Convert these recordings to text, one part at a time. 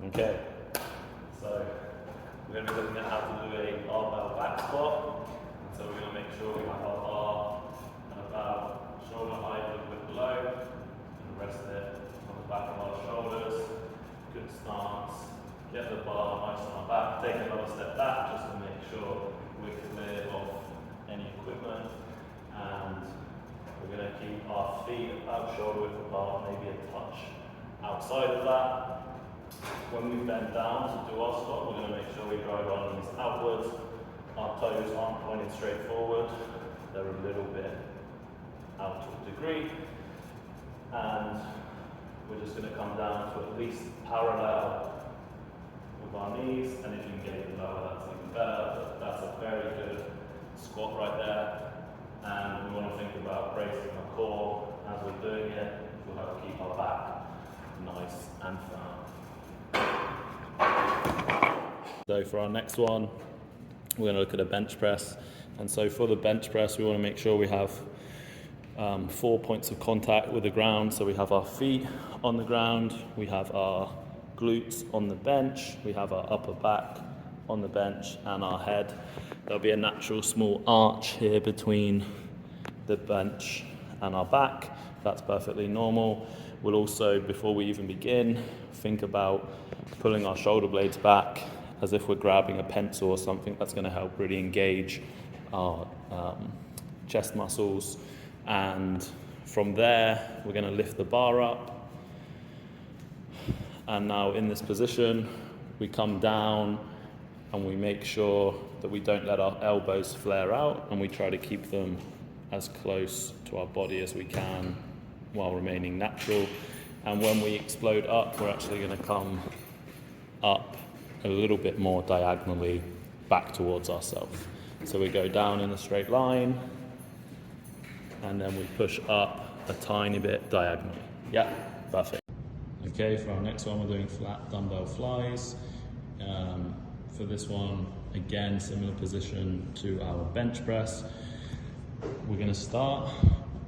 Okay, so we're going to be looking at how to do a barbell back squat. So we're going to make sure we have our bar at about shoulder height, a little bit below, and rest it on the back of our shoulders. Good stance. Get the bar nice on our back. Take another step back just to make sure we're clear of any equipment. And we're going to keep our feet about shoulder width apart, maybe a touch outside of that. When we bend down to do our squat, we're going to make sure we drive our knees outwards. Our toes aren't pointed straight forward. They're a little bit out to a degree. And we're just going to come down to at least parallel with our knees. And if you can get it lower, that's even better. But that's a very good squat right there. And we want to think about bracing our core as we're doing it. We'll have to keep our back nice and firm. So for our next one, we're going to look at a bench press. And so for the bench press, we want to make sure we have 4 points of contact with the ground. So we have our feet on the ground, we have our glutes on the bench, we have our upper back on the bench, and our head. There'll be a natural small arch here between the bench and our back. That's perfectly normal. We'll also, before we even begin, think about pulling our shoulder blades back as if we're grabbing a pencil or something. That's going to help really engage our chest muscles. And from there, we're going to lift the bar up. And now in this position, we come down and we make sure that we don't let our elbows flare out, and we try to keep them as close to our body as we can while remaining natural. And when we explode up, we're actually going to come up a little bit more diagonally back towards ourselves. So we go down in a straight line, and then we push up a tiny bit diagonally. Yeah, perfect. Okay, for our next one, we're doing flat dumbbell flies. For this one, again, similar position to our bench press. We're going to start,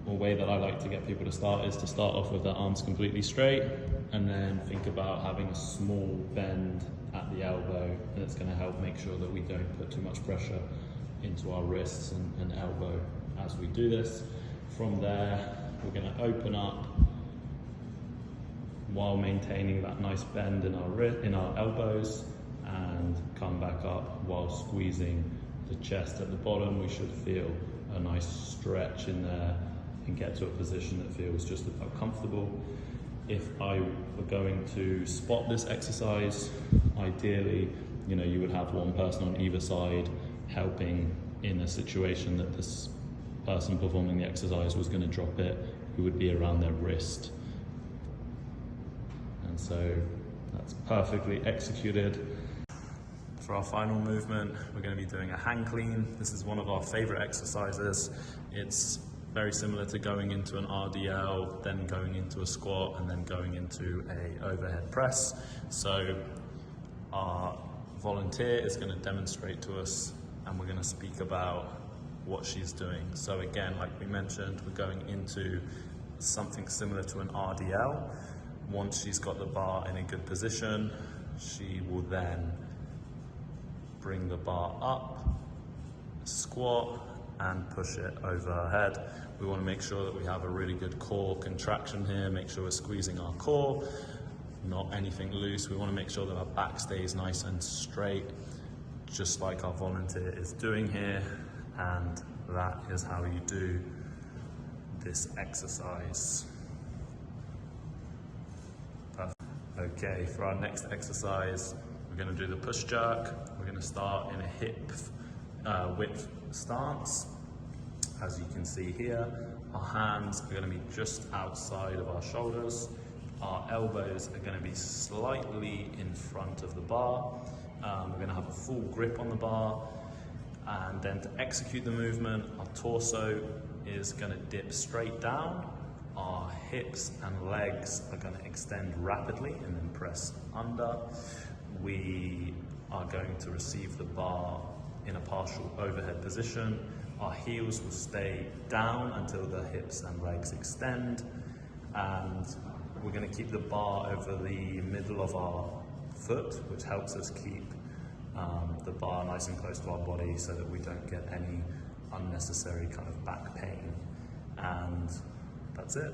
or way that I like to get people to start is to start off with their arms completely straight, and then think about having a small bend at the elbow, and it's going to help make sure that we don't put too much pressure into our wrists and elbow as we do this. From there, we're going to open up while maintaining that nice bend in our elbows, and come back up while squeezing the chest at the bottom. We should feel a nice stretch in there and get to a position that feels just about comfortable. If I were going to spot this exercise, ideally, you would have one person on either side helping in a situation that this person performing the exercise was going to drop it, who would be around their wrist. And so that's perfectly executed. For our final movement, we're going to be doing a hang clean. This is one of our favorite exercises. It's very similar to going into an RDL, then going into a squat, and then going into a overhead press. So our volunteer is going to demonstrate to us, and we're going to speak about what she's doing. So again, like we mentioned, we're going into something similar to an RDL. Once she's got the bar in a good position, she will then bring the bar up, squat, and push it over her head. We want to make sure that we have a really good core contraction here, make sure we're squeezing our core, not anything loose. We want to make sure that our back stays nice and straight, just like our volunteer is doing here. And that is how you do this exercise. Perfect. Okay, for our next exercise, we're going to do the push jerk. We're going to start in a hip width stance. As you can see here, our hands are going to be just outside of our shoulders. Our elbows are going to be slightly in front of the bar. We're going to have a full grip on the bar. And then to execute the movement, our torso is going to dip straight down. Our hips and legs are going to extend rapidly and then press under. We are going to receive the bar in a partial overhead position. Our heels will stay down until the hips and legs extend. And we're going to keep the bar over the middle of our foot, which helps us keep the bar nice and close to our body so that we don't get any unnecessary kind of back pain. And that's it.